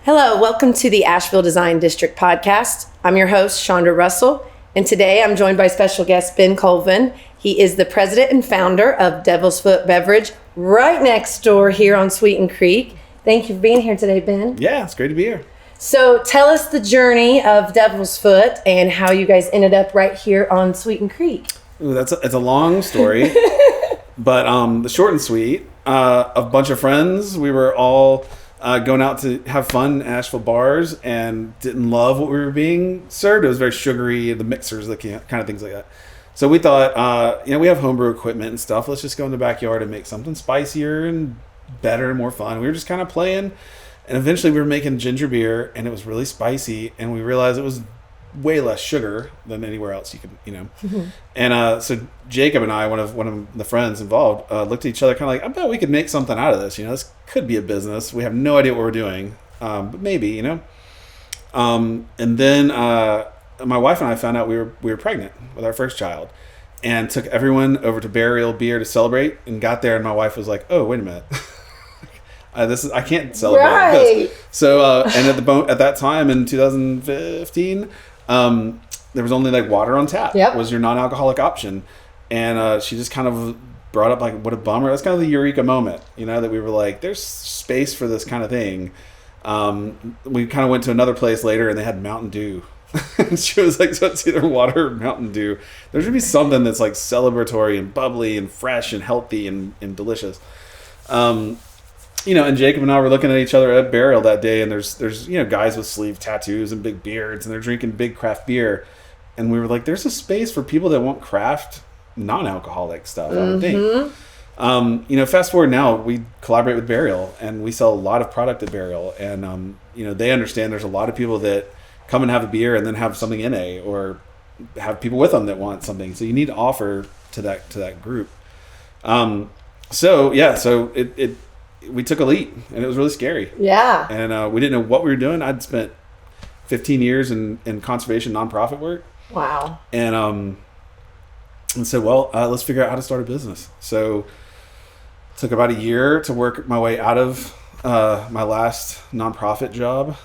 Hello, welcome to the Asheville Design District podcast. I'm your host, Chandra Russell, and today I'm joined by special guest Ben Colvin. He is the president and founder of Devil's Foot Beverage, right next door here on Sweeten Creek. Thank you for being here today, Ben. Yeah, it's great to be here. So tell us the journey of Devil's Foot and how you guys ended up right here on Sweeten Creek. Ooh, it's a long story, but the short and sweet, a bunch of friends, we were all going out to have fun in Asheville bars and didn't love what we were being served. It was very sugary, the mixers, the kind of things like that. So we thought, we have homebrew equipment and stuff. Let's just go in the backyard and make something spicier and better and more fun. We were just kind of playing, and eventually we were making ginger beer, and it was really spicy, and we realized it was way less sugar than anywhere else you could, Mm-hmm. And so Jacob and I, one of the friends involved, looked at each other kind of like, I bet we could make something out of this. This could be a business. We have no idea what we're doing, but maybe, And then my wife and I found out we were pregnant with our first child, and took everyone over to Burial Beer to celebrate. And got there, and my wife was like, "Oh, wait a minute." I can't celebrate right. this. So and at that time in 2015, there was only like water on tap. Yep. Was your non-alcoholic option, and she just kind of brought up like, what a bummer. That's kind of the eureka moment, that we were like, there's space for this kind of thing. We kind of went to another place later, and they had Mountain Dew. And she was like, so it's either water or Mountain Dew. There should be something that's like celebratory and bubbly and fresh and healthy and delicious. And Jacob and I were looking at each other at Burial that day, and there's guys with sleeve tattoos and big beards, and they're drinking big craft beer, and we were like, there's a space for people that want craft non-alcoholic stuff. I would think. Fast forward now, we collaborate with Burial, and we sell a lot of product at Burial, and they understand there's a lot of people that come and have a beer and then have something in or have people with them that want something. So you need to offer to that group. We took a leap, and it was really scary. Yeah. And we didn't know what we were doing. I'd spent 15 years in conservation nonprofit work. Wow. And said, well, let's figure out how to start a business. So it took about a year to work my way out of my last nonprofit job.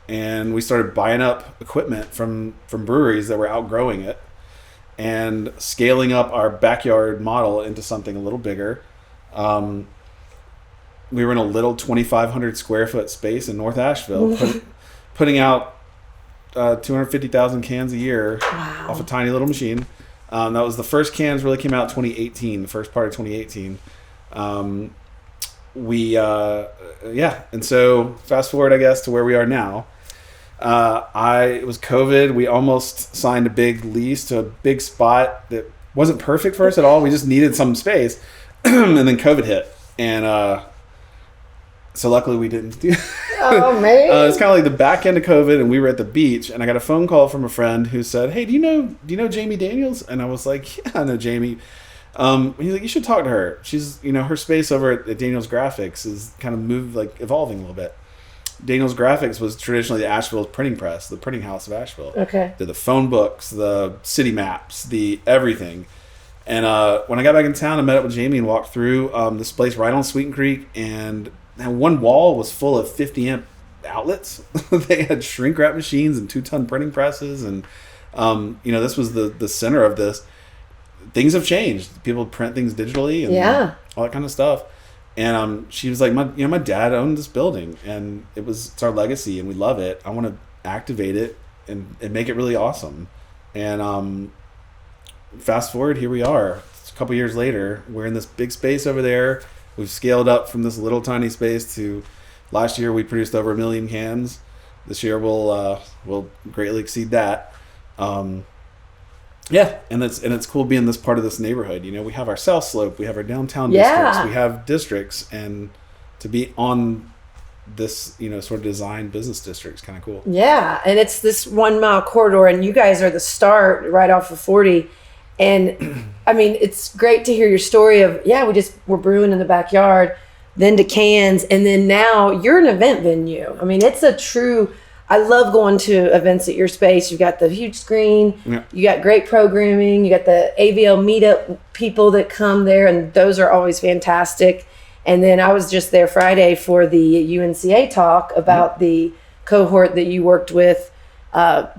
And we started buying up equipment from breweries that were outgrowing it and scaling up our backyard model into something a little bigger. We were in a little 2,500 square foot space in North Asheville, putting out 250,000 cans a year. Wow. Off a tiny little machine. That was the first cans really came out 2018, the first part of 2018. And so fast forward, I guess, to where we are now. It was COVID. We almost signed a big lease to a big spot that wasn't perfect for us at all. We just needed some space. And then COVID hit. And so luckily we didn't do Oh, man. it's kind of like the back end of COVID, and we were at the beach, and I got a phone call from a friend who said, hey, do you know Jamie Daniels? And I was like, yeah, I know Jamie. He's like, you should talk to her. She's, her space over at Daniels Graphics is kind of evolving a little bit. Daniels Graphics was traditionally the Asheville printing press, the printing house of Asheville. Okay. Did the phone books, the city maps, the everything. And when I got back in town, I met up with Jamie and walked through this place right on Sweeten Creek, and one wall was full of 50 amp outlets. They had shrink wrap machines and 2-ton printing presses, and this was the center of this. Things have changed. People print things digitally and all that kind of stuff. And she was like, my dad owned this building, and it's our legacy, and we love it. I want to activate it and make it really awesome. And fast forward, here we are. A couple years later, we're in this big space over there. We've scaled up from this little tiny space to last year we produced over 1 million cans. This year we'll greatly exceed that. And it's cool being this part of this neighborhood. We have our South Slope, we have our downtown districts, we have districts, and to be on this sort of design business district is kind of cool. Yeah, and it's this 1 mile corridor, and you guys are the start right off of 40. And I mean, it's great to hear your story of, we're brewing in the backyard, then to cans, and then now you're an event venue. I mean, it's a true, I love going to events at your space. You've got the huge screen, you got great programming, you got the AVL meetup people that come there, and those are always fantastic. And then I was just there Friday for the UNCA talk about the cohort that you worked with,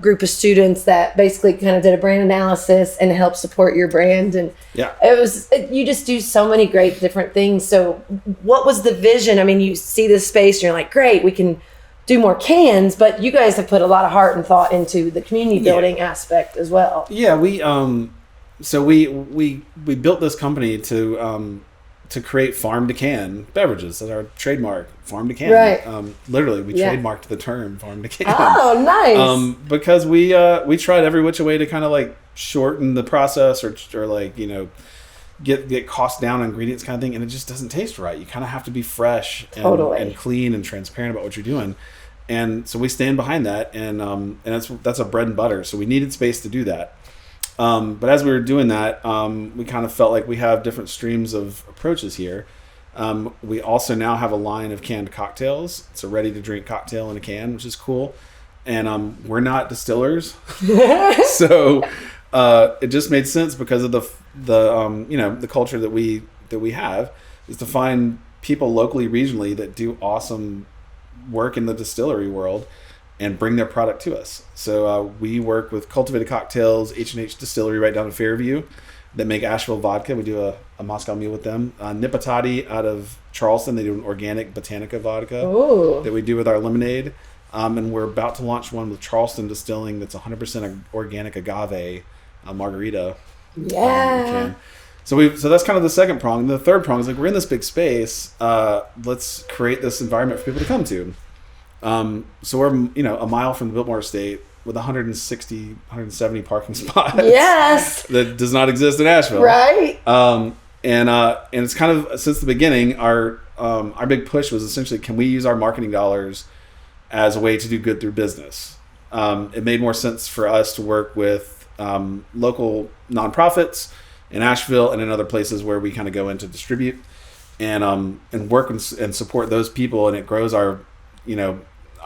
group of students that basically kind of did a brand analysis and helped support your brand. And you just do so many great different things. So what was the vision? I mean, you see this space and you're like, great, we can do more cans, but you guys have put a lot of heart and thought into the community building aspect as well. Yeah, we built this company to create farm to can beverages. That's our trademark, farm to can. Right. Literally, we trademarked the term farm to can. Oh, nice. Because we tried every which way to kind of like shorten the process or like, you know, get costs down on ingredients kind of thing, and it just doesn't taste right. You kind of have to be fresh and clean and transparent about what you're doing. And so we stand behind that, and that's a bread and butter. So we needed space to do that. But as we were doing that, we kind of felt like we have different streams of approaches here. We also now have a line of canned cocktails. It's a ready-to-drink cocktail in a can, which is cool. And we're not distillers, so it just made sense because of the culture that we have is to find people locally, regionally that do awesome work in the distillery world and bring their product to us. So we work with Cultivated Cocktails, H&H Distillery right down in Fairview that make Asheville vodka. We do a Moscow Mule with them. Nipatati out of Charleston, they do an organic Botanica vodka that we do with our lemonade. And we're about to launch one with Charleston Distilling that's 100% organic agave margarita. Yeah. So that's kind of the second prong. The third prong is like, we're in this big space. Let's create this environment for people to come to. So we're, a mile from the Biltmore Estate with 170 parking spots. Yes. That does not exist in Asheville. Right. And it's kind of, since the beginning, our big push was essentially, can we use our marketing dollars as a way to do good through business? It made more sense for us to work with local nonprofits in Asheville and in other places where we kind of go in to distribute and work and support those people, and it grows our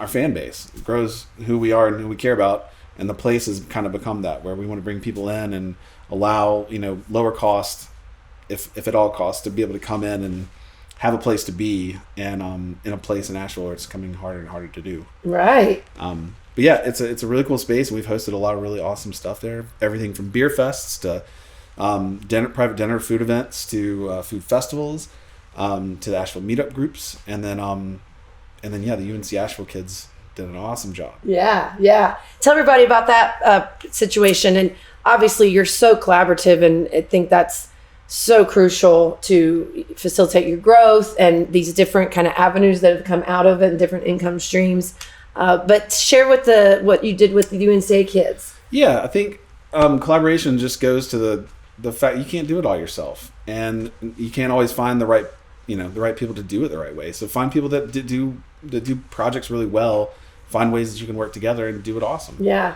fan base. It grows who we are and who we care about, and the place has kind of become that, where we want to bring people in and allow lower cost, if at all costs, to be able to come in and have a place to be, and in a place in Asheville where it's becoming harder and harder to do. Right. But yeah, it's a really cool space, and we've hosted a lot of really awesome stuff there. Everything from beer fests to private dinner, food events, to food festivals, to the Asheville meetup groups, and then the UNC Asheville kids did an awesome job. Yeah. Tell everybody about that situation. And obviously, you're so collaborative, and I think that's so crucial to facilitate your growth and these different kind of avenues that have come out of it and different income streams. But share what you did with the UNCA kids. Yeah, I think collaboration just goes to the fact you can't do it all yourself, and you can't always find the right people to do it the right way. So find people that do projects really well. Find ways that you can work together and do it awesome. Yeah.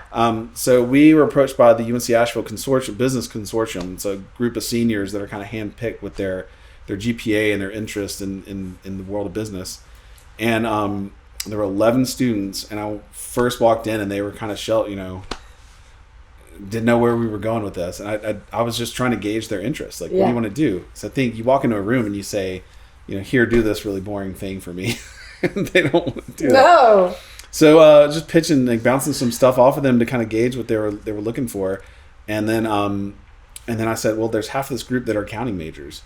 So we were approached by the UNC Asheville Business Consortium. It's a group of seniors that are kind of handpicked with their GPA and their interest in the world of business. And there were 11 students, and I first walked in, and they were kind of didn't know where we were going with this, and I was just trying to gauge their interest. Like, what do you want to do? So I think you walk into a room and you say, here, do this really boring thing for me. And they don't want to do that. So just pitching, like bouncing some stuff off of them to kind of gauge what they were looking for, and then I said, well, there's half of this group that are accounting majors.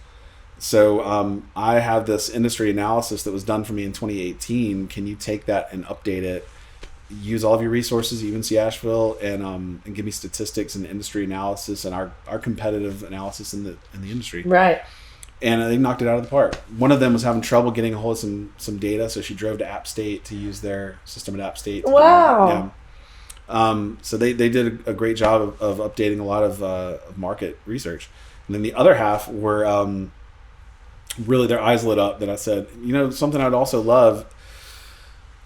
So I have this industry analysis that was done for me in 2018. Can you take that and update it? Use all of your resources at UNC Asheville and give me statistics and industry analysis and our competitive analysis in the industry. Right. And they knocked it out of the park. One of them was having trouble getting a hold of some data, so she drove to App State to use their system at App State. Wow. So they did a great job of updating a lot of market research. And then the other half were really their eyes lit up that I said, something I'd also love.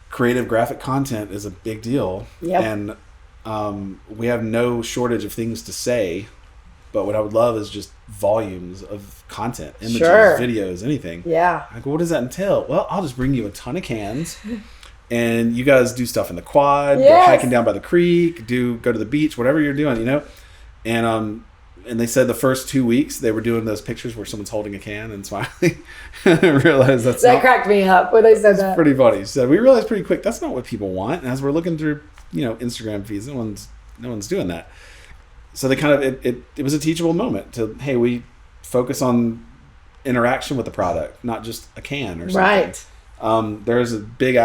Creative graphic content is a big deal. Yep. And we have no shortage of things to say, but what I would love is just volumes of content, images, videos, anything. Yeah. I go, what does that entail? Well, I'll just bring you a ton of cans, and you guys do stuff in the quad, go hiking down by the creek, go to the beach, whatever you're doing, And And they said the first 2 weeks they were doing those pictures where someone's holding a can and smiling. I realized that cracked me up when they said that. Pretty funny. So we realized pretty quick that's not what people want. And as we're looking through, Instagram feeds, no one's doing that. So they kind of it was a teachable moment to, hey, we focus on interaction with the product, not just a can or something. Right. There is a big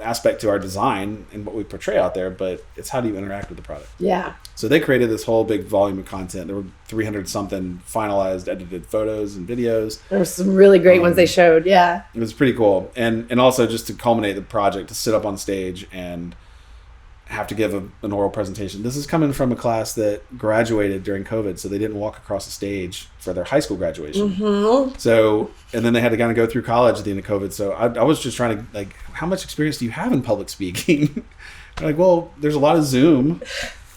aspect to our design and what we portray out there, but it's how do you interact with the product. Yeah. So they created this whole big volume of content. There were 300 something finalized edited photos and videos. There were some really great ones they showed. Yeah. It was pretty cool. And also just to culminate the project, to sit up on stage and have to give an oral presentation. This is coming from a class that graduated during COVID, so they didn't walk across the stage for their high school graduation. Mm-hmm. So, and then they had to kind of go through college at the end of COVID. So I was just trying to, how much experience do you have in public speaking? They're well, there's a lot of Zoom.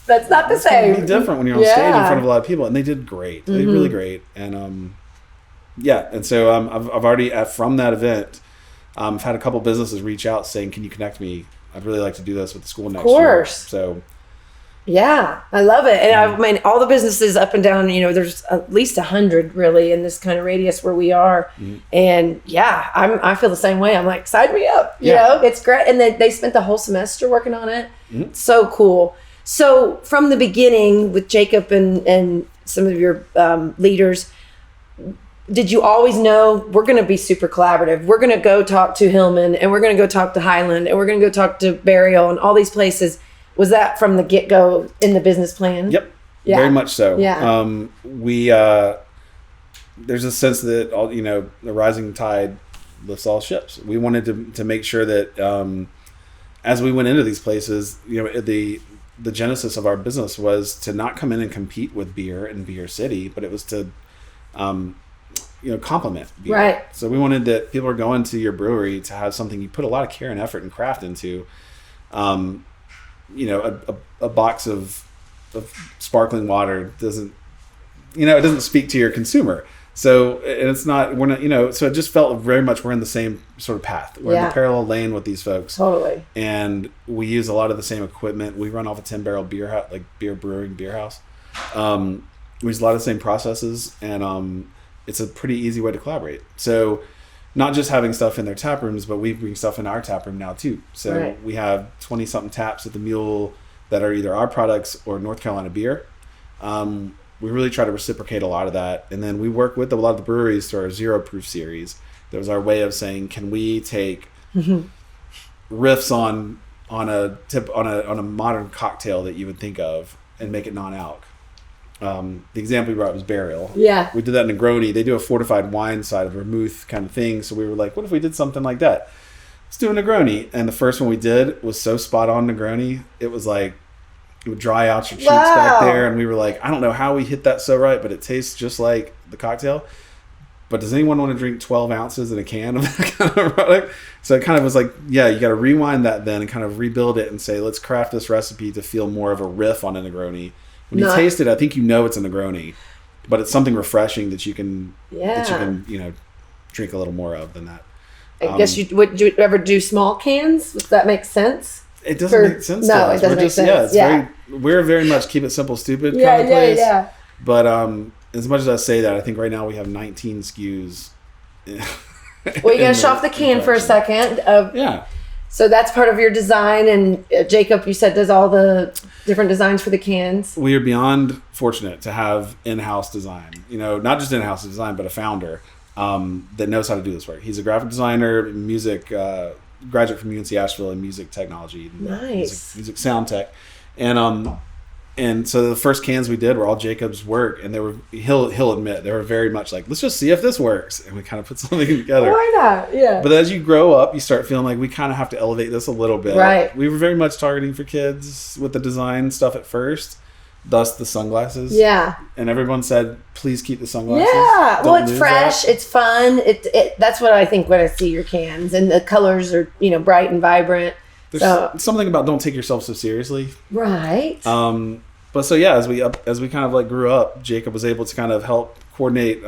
That's not the same. It's different when you're on stage in front of a lot of people, and they did great. They did really great. And and so I've already from that event, I've had a couple businesses reach out saying, "Can you connect me? I'd really like to do this with the school next year." So, yeah, I love it. And I mean, all the businesses up and down, there's at least 100 really in this kind of radius where we are. Mm-hmm. And yeah, I feel the same way. I'm like, sign me up. You know, it's great. And they spent the whole semester working on it. Mm-hmm. So cool. So from the beginning with Jacob and some of your leaders, did you always know we're going to be super collaborative? We're going to go talk to Hillman, and we're going to go talk to Highland, and we're going to go talk to Burial and all these places. Was that from the get-go in the business plan? Yep. Yeah. Very much so. Yeah. There's a sense that the rising tide lifts all ships. We wanted to make sure that as we went into these places, the genesis of our business was to not come in and compete with beer in Beer City, but it was to complement beer. Right. So we wanted that people are going to your brewery to have something you put a lot of care and effort and craft into. A box of sparkling water doesn't speak to your consumer. So we're not, so it just felt very much we're in the same sort of path. We're in the parallel lane with these folks. Totally. And we use a lot of the same equipment. We run off a 10-barrel beer house, like beer brewing beer house. We use a lot of the same processes, and it's a pretty easy way to collaborate. So not just having stuff in their tap rooms, but we bring stuff in our tap room now too. So we have 20-something taps at the Mule that are either our products or North Carolina beer. We really try to reciprocate a lot of that. And then we work with a lot of the breweries through our Zero Proof series. That was our way of saying, can we take riffs on a modern cocktail that you would think of and make it non-alc? The example we brought was Burial. Yeah. We did that in Negroni. They do a fortified wine side of vermouth kind of thing. So we were like, what if we did something like that? Let's do a Negroni. And the first one we did was so spot on Negroni. It was like, it would dry out your cheeks back there. And we were like, I don't know how we hit that so right, but it tastes just like the cocktail. But does anyone want to drink 12 ounces in a can of that kind of product? So it kind of was like, yeah, you got to rewind that then and kind of rebuild it and say, let's craft this recipe to feel more of a riff on a Negroni. When you taste it, I think it's a Negroni, but it's something refreshing that you can drink a little more of than that. I guess would you ever do small cans? Does that make sense? It doesn't make sense to us. It doesn't make sense. We're very much keep it simple, stupid kind of place. Yeah. But as much as I say that, I think right now we have 19 SKUs. Well, you got to show off the can for a second. So that's part of your design, and Jacob, you said, does all the different designs for the cans. We are beyond fortunate to have in-house design. Not just in-house design, but a founder that knows how to do this work. He's a graphic designer, music graduate from UNC Asheville in music technology. Nice. Music sound tech. And so the first cans we did were all Jacob's work, and he'll admit they were very much like, let's just see if this works, and we kind of put something together. Why not? Yeah. But as you grow up, you start feeling like we kind of have to elevate this a little bit. Right. We were very much targeting for kids with the design stuff at first, thus the sunglasses. Yeah. And everyone said, please keep the sunglasses. Yeah. Well, it's fresh. It's fun. That's what I think when I see your cans, and the colors are bright and vibrant. There's something about don't take yourself so seriously. Right. But so yeah, as we kind of like grew up, Jacob was able to kind of help coordinate,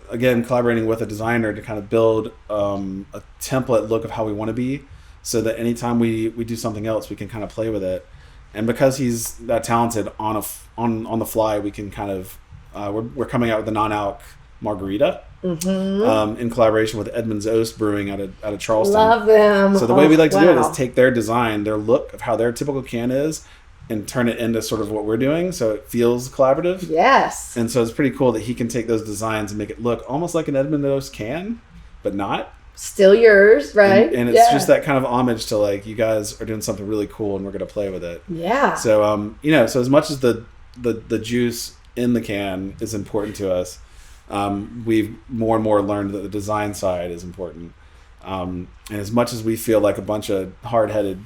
again, collaborating with a designer to kind of build a template look of how we want to be, so that anytime we do something else, we can kind of play with it. And because he's that talented on the fly, we can kind of we're coming out with the non-alc margarita in collaboration with Edmunds Oast Brewing out of Charleston. Love them. So the way we like to do it is take their design, their look of how their typical can is, and turn it into sort of what we're doing, so it feels collaborative. Yes. And so it's pretty cool that he can take those designs and make it look almost like an Edmunds Oast can, but not. Still yours, right? And it's just that kind of homage to like, you guys are doing something really cool and we're going to play with it. Yeah. So, so as much as the juice in the can is important to us, we've more and more learned that the design side is important. And as much as we feel like a bunch of hard-headed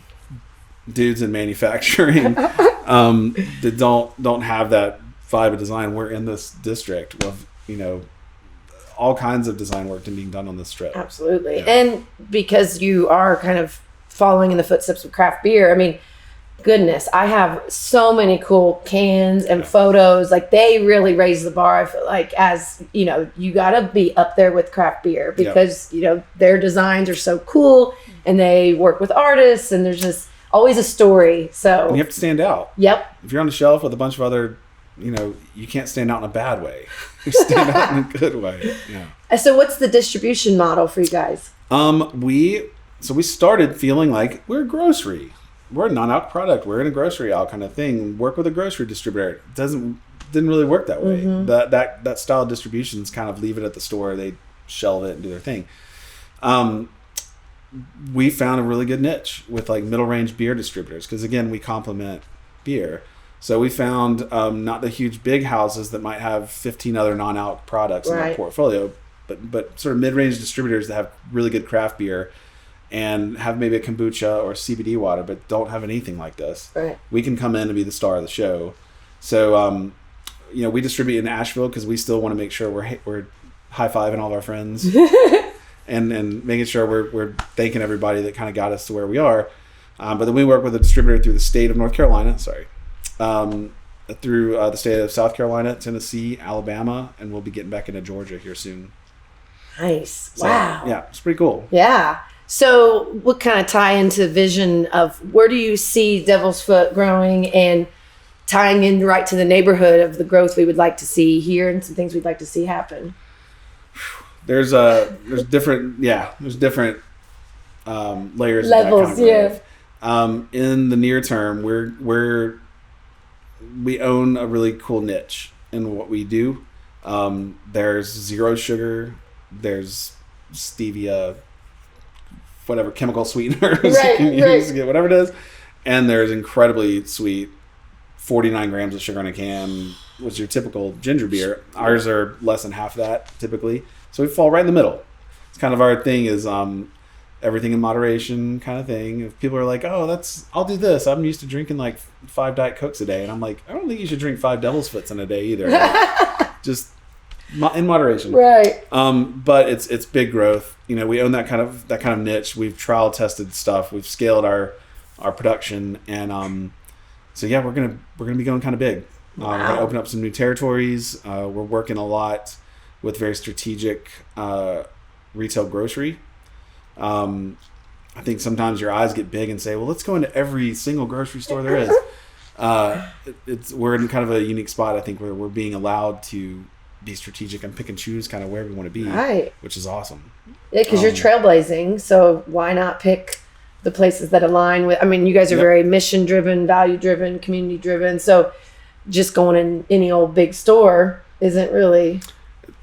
dudes in manufacturing that don't have that vibe of design, we're in this district with, all kinds of design work being done on this strip. Absolutely. Yeah. And because you are kind of following in the footsteps of craft beer, I mean, goodness, I have so many cool cans and photos. Like, they really raise the bar. I feel like, as you got to be up there with craft beer because their designs are so cool and they work with artists, and there's just always a story. So and you have to stand out. Yep. If you're on the shelf with a bunch of other, you can't stand out in a bad way. You stand out in a good way. Yeah. So what's the distribution model for you guys? We started feeling like we're a grocery. We're a non-alc product. We're in a grocery aisle kind of thing. Work with a grocery distributor. Didn't really work that way. That style of distributions kind of leave it at the store. They shelve it and do their thing. We found a really good niche with like middle range beer distributors, because again, we complement beer. So we found not the huge big houses that might have 15 other non-alc products in their portfolio, but sort of mid-range distributors that have really good craft beer and have maybe a kombucha or CBD water, but don't have anything like this. Right. We can come in and be the star of the show. So, we distribute in Asheville because we still want to make sure we're high-fiving all of our friends and making sure we're thanking everybody that kind of got us to where we are. But then we work with a distributor through the state of North Carolina. Through the state of South Carolina, Tennessee, Alabama, and we'll be getting back into Georgia here soon. Nice. So, wow. Yeah, it's pretty cool. Yeah. So what kind of tie into the vision of where do you see Devil's Foot growing and tying in right to the neighborhood of the growth we would like to see here and some things we'd like to see happen? There's different layers levels, of that kind of growth. In the near term, we own a really cool niche in what we do. There's zero sugar, there's stevia, whatever chemical sweeteners you can use to get whatever it is, and there's incredibly sweet 49 grams of sugar in a can, which is your typical ginger beer. Ours are less than half that typically, so we fall right in the middle. It's kind of our thing is everything in moderation kind of thing. If people are like, I'll do this, I'm used to drinking like 5 Diet Cokes a day, and I'm like, I don't think you should drink 5 Devil's Foots in a day either. Like, just in moderation, right? But it's big growth. We own that kind of niche. We've trial tested stuff. We've scaled our production, and so yeah, we're gonna be going kind of big. Wow. We're gonna open up some new territories. We're working a lot with very strategic retail grocery. I think sometimes your eyes get big and say, well, let's go into every single grocery store there is. We're in kind of a unique spot, I think, where we're being allowed to be strategic and pick and choose kind of where we want to be, right? Which is awesome. Yeah, because you're trailblazing, so why not pick the places that align with? I mean, you guys are very mission-driven, value-driven, community-driven. So just going in any old big store isn't really.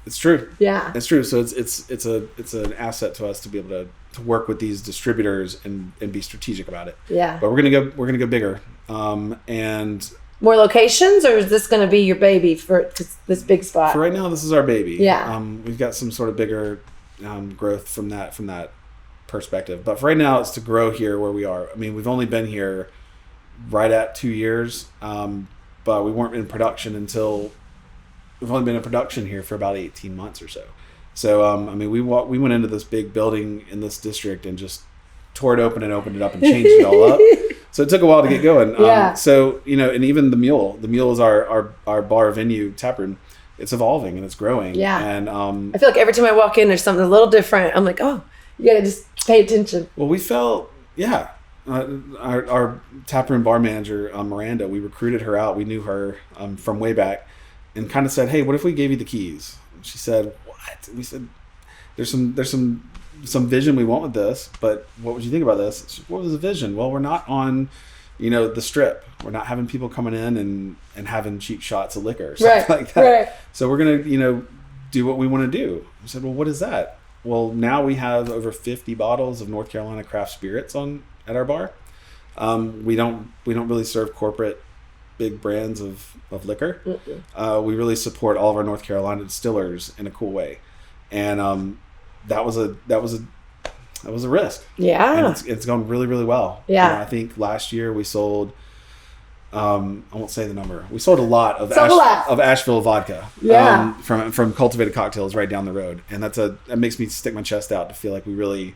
It's true. Yeah, it's true. So it's an asset to us to be able to work with these distributors and be strategic about it. Yeah. But we're gonna go bigger, and more locations, or is this gonna be your baby for this big spot? For right now, this is our baby. Yeah. We've got some sort of bigger growth from that perspective, but for right now, it's to grow here where we are. I mean, we've only been here right at 2 years, but we weren't in production until. We've only been in production here for about 18 months or so. So, I mean, we went into this big building in this district and just tore it open and opened it up and changed it all up. So it took a while to get going. Yeah. So, and even the mule is our bar venue taproom. It's evolving and it's growing. Yeah. And I feel like every time I walk in, there's something a little different. I'm like, oh, you got to just pay attention. Well, we felt, our taproom bar manager, Miranda, we recruited her out. We knew her from way back, and kind of said, "Hey, what if we gave you the keys?" And she said, "What?" We said, "There's some vision we want with this, but what would you think about this?" She said, "What was the vision?" "Well, we're not on, the Strip. We're not having people coming in and having cheap shots of liquor or something like that. Right. So we're gonna, do what we want to do." I said, "Well, what is that?" "Well, now we have over 50 bottles of North Carolina craft spirits at our bar. We don't really serve corporate big brands of liquor. We really support all of our North Carolina distillers in a cool way, and that was a risk. Yeah, and it's gone really, really well. Yeah, I think last year we sold. I won't say the number. We sold a lot of Asheville vodka. Yeah. From Cultivated Cocktails right down the road, and that makes me stick my chest out to feel like we really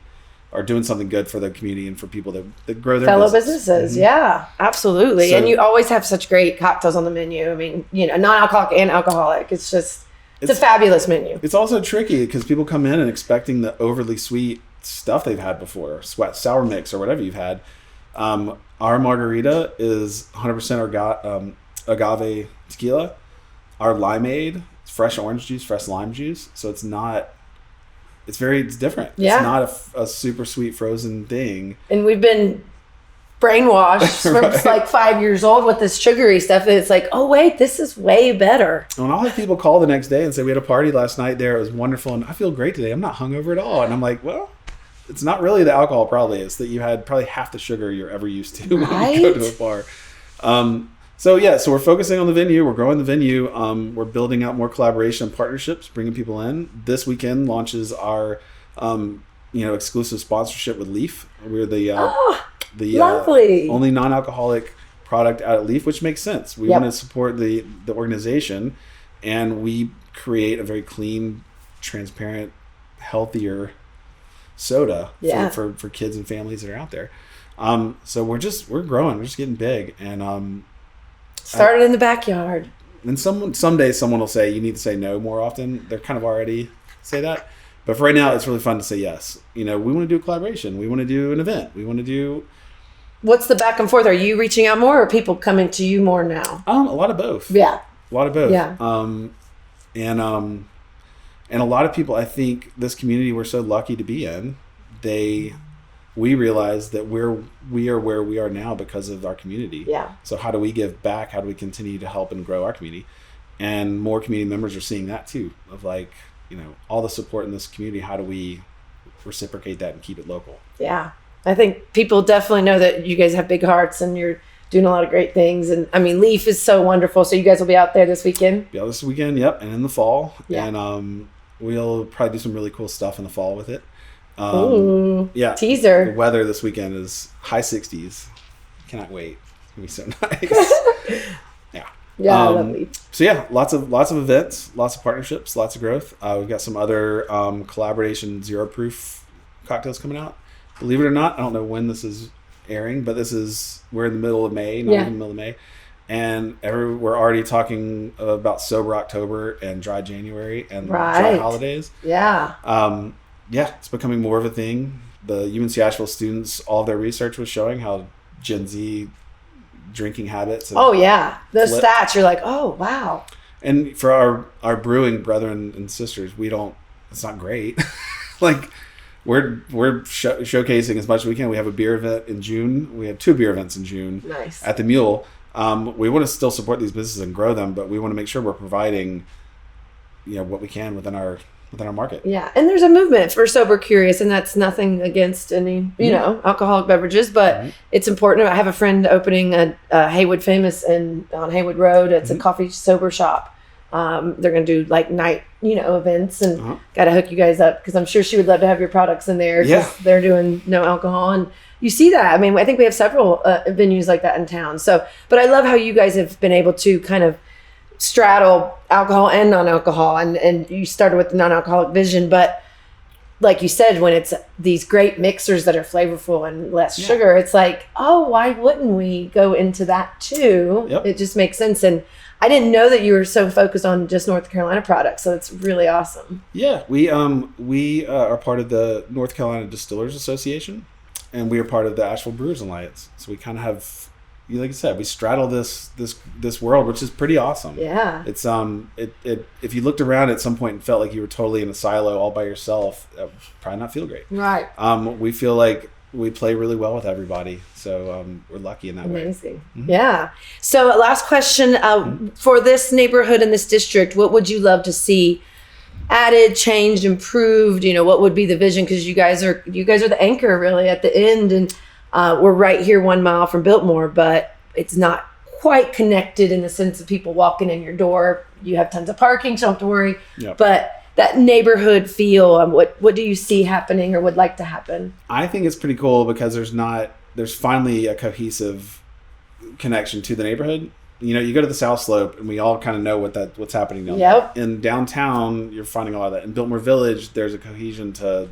are doing something good for the community and for people that grow their fellow businesses. Mm-hmm. Yeah, absolutely. So, and you always have such great cocktails on the menu. I mean, non-alcoholic and alcoholic. It's a fabulous menu. It's also tricky because people come in and expecting the overly sweet stuff they've had before, sour mix or whatever you've had. Our margarita is 100% agave tequila. Our limeade is fresh orange juice, fresh lime juice. So it's different. Yeah. It's not a super sweet frozen thing. And we've been brainwashed Right. from like 5 years old with this sugary stuff. And it's like, oh, wait, this is way better. And I'll have people call the next day and say, "We had a party last night there. It was wonderful. And I feel great today. I'm not hungover at all." And I'm like, well, it's not really the alcohol probably. It's that you had probably half the sugar you're ever used to when you go to a bar. So we're focusing on the venue. We're growing the venue. We're building out more collaboration and partnerships, bringing people in. This weekend launches our, exclusive sponsorship with Leaf. We're the only non-alcoholic product out at Leaf, which makes sense. We want to support the organization, and we create a very clean, transparent, healthier soda for kids and families that are out there. So we're growing. We're just getting big, and started in the backyard. And someday someone will say you need to say no more often. They're kind of already say that, but for right now, it's really fun to say yes. We want to do a collaboration. We want to do an event. We want to do. What's the back and forth? Are you reaching out more, or are people coming to you more now? A lot of both. Yeah, a lot of both. Yeah. And a lot of people, I think this community we're so lucky to be in, we realize that we are where we are now because of our community. Yeah. So how do we give back? How do we continue to help and grow our community? And more community members are seeing that too, of all the support in this community. How do we reciprocate that and keep it local? Yeah. I think people definitely know that you guys have big hearts and you're doing a lot of great things. And I mean, Leaf is so wonderful. So you guys will be out there this weekend? Yeah, this weekend. Yep. And in the fall. Yeah. And we'll probably do some really cool stuff in the fall with it. Ooh, yeah. Teaser. The weather this weekend is high 60s. Cannot wait. It's gonna be so nice. Yeah. Yeah, I love Leaf. So yeah, lots of events, lots of partnerships, lots of growth. We've got some other collaboration zero proof cocktails coming out. Believe it or not, I don't know when this is airing, but we're in the middle of May, not even the middle of May. And we're already talking about sober October and dry January and dry holidays. Yeah. It's becoming more of a thing. The UNC Asheville students, all of their research was showing how Gen Z drinking habits. Those stats, you're like, oh, wow. And for our brewing brethren and sisters, it's not great. We're showcasing as much as we can. We have a beer event in June. We have 2 beer events in June. Nice. At the Mule. We want to still support these businesses and grow them, but we want to make sure we're providing, what we can within our market. Yeah, and there's a movement for Sober Curious, and that's nothing against any, alcoholic beverages, but it's important. I have a friend opening a Haywood Famous on Haywood Road. It's a coffee sober shop. They're going to do night, events, and got to hook you guys up because I'm sure she would love to have your products in there because they're doing no alcohol. And you see that. I mean, I think we have several venues like that in town. So, but I love how you guys have been able to kind of straddle alcohol and non-alcohol, and you started with the non-alcoholic vision, but like you said, when it's these great mixers that are flavorful and less sugar, it's like, oh, why wouldn't we go into that too? Yep. It just makes sense. And I didn't know that you were so focused on just North Carolina products, so it's really awesome. Yeah, we are part of the North Carolina Distillers Association, and we are part of the Asheville Brewers Alliance. So we kind of have, like you said, we straddle this world, which is pretty awesome. Yeah. It's if you looked around at some point and felt like you were totally in a silo all by yourself, that would probably not feel great. Right. We feel like we play really well with everybody, so we're lucky in that way. Amazing. Yeah. So last question, for this neighborhood and this district, what would you love to see added, changed, improved? What would be the vision? Because you guys are the anchor really at the end, and we're right here 1 mile from Biltmore, but it's not quite connected in the sense of people walking in your door. You have tons of parking, so don't have to worry. Yep. But that neighborhood feel, what do you see happening or would like to happen? I think it's pretty cool because there's finally a cohesive connection to the neighborhood. You go to the South Slope and we all kind of know what's happening down there. In downtown, you're finding a lot of that. In Biltmore Village, there's a cohesion to,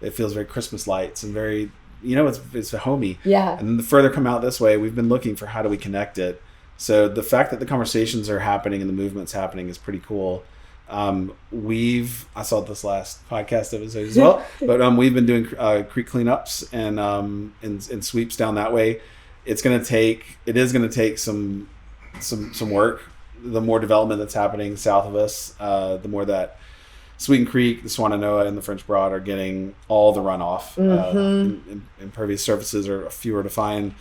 it feels very Christmas lights and very, it's a homey. Yeah. And the further come out this way, we've been looking for how do we connect it. So the fact that the conversations are happening and the movement's happening is pretty cool. I saw this last podcast episode as well, but we've been doing creek cleanups and sweeps down that way. It is going to take some work. The more development that's happening south of us, the more that Sweeten Creek, the Swannanoa, and the French Broad are getting all the runoff. Impervious surfaces are fewer to find.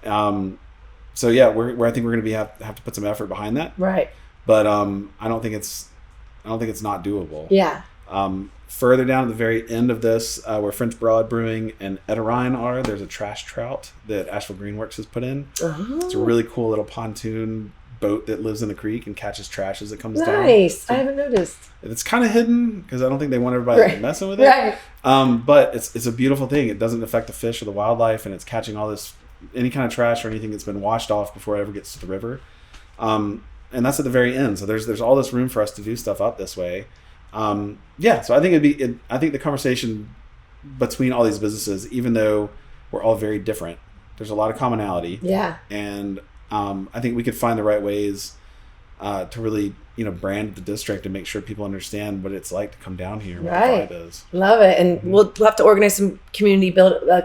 So yeah, I think we're going to have to put some effort behind that. Right. But I don't think it's not doable. Yeah. Further down at the very end of this, where French Broad Brewing and Eterine are, there's a trash trout that Asheville Greenworks has put in. Oh. It's a really cool little pontoon boat that lives in the creek and catches trash as it comes down. Nice. So I haven't noticed. It's kind of hidden because I don't think they want everybody messing with it. Right. But it's a beautiful thing. It doesn't affect the fish or the wildlife, and it's catching all this, any kind of trash or anything that's been washed off before it ever gets to the river. And that's at the very end. So there's all this room for us to do stuff up this way. So I think I think the conversation between all these businesses, even though we're all very different, there's a lot of commonality. Yeah. And I think we could find the right ways to really, brand the district and make sure people understand what it's like to come down here. Right. What the vibe is. Love it. And we'll have to organize some community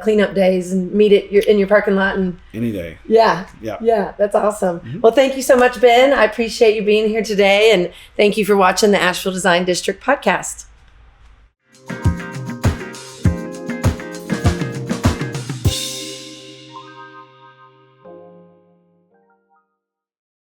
cleanup days and meet in your parking lot. And any day. Yeah. Yeah. Yeah. That's awesome. Mm-hmm. Well, thank you so much, Ben. I appreciate you being here today. And thank you for watching the Asheville Design District podcast.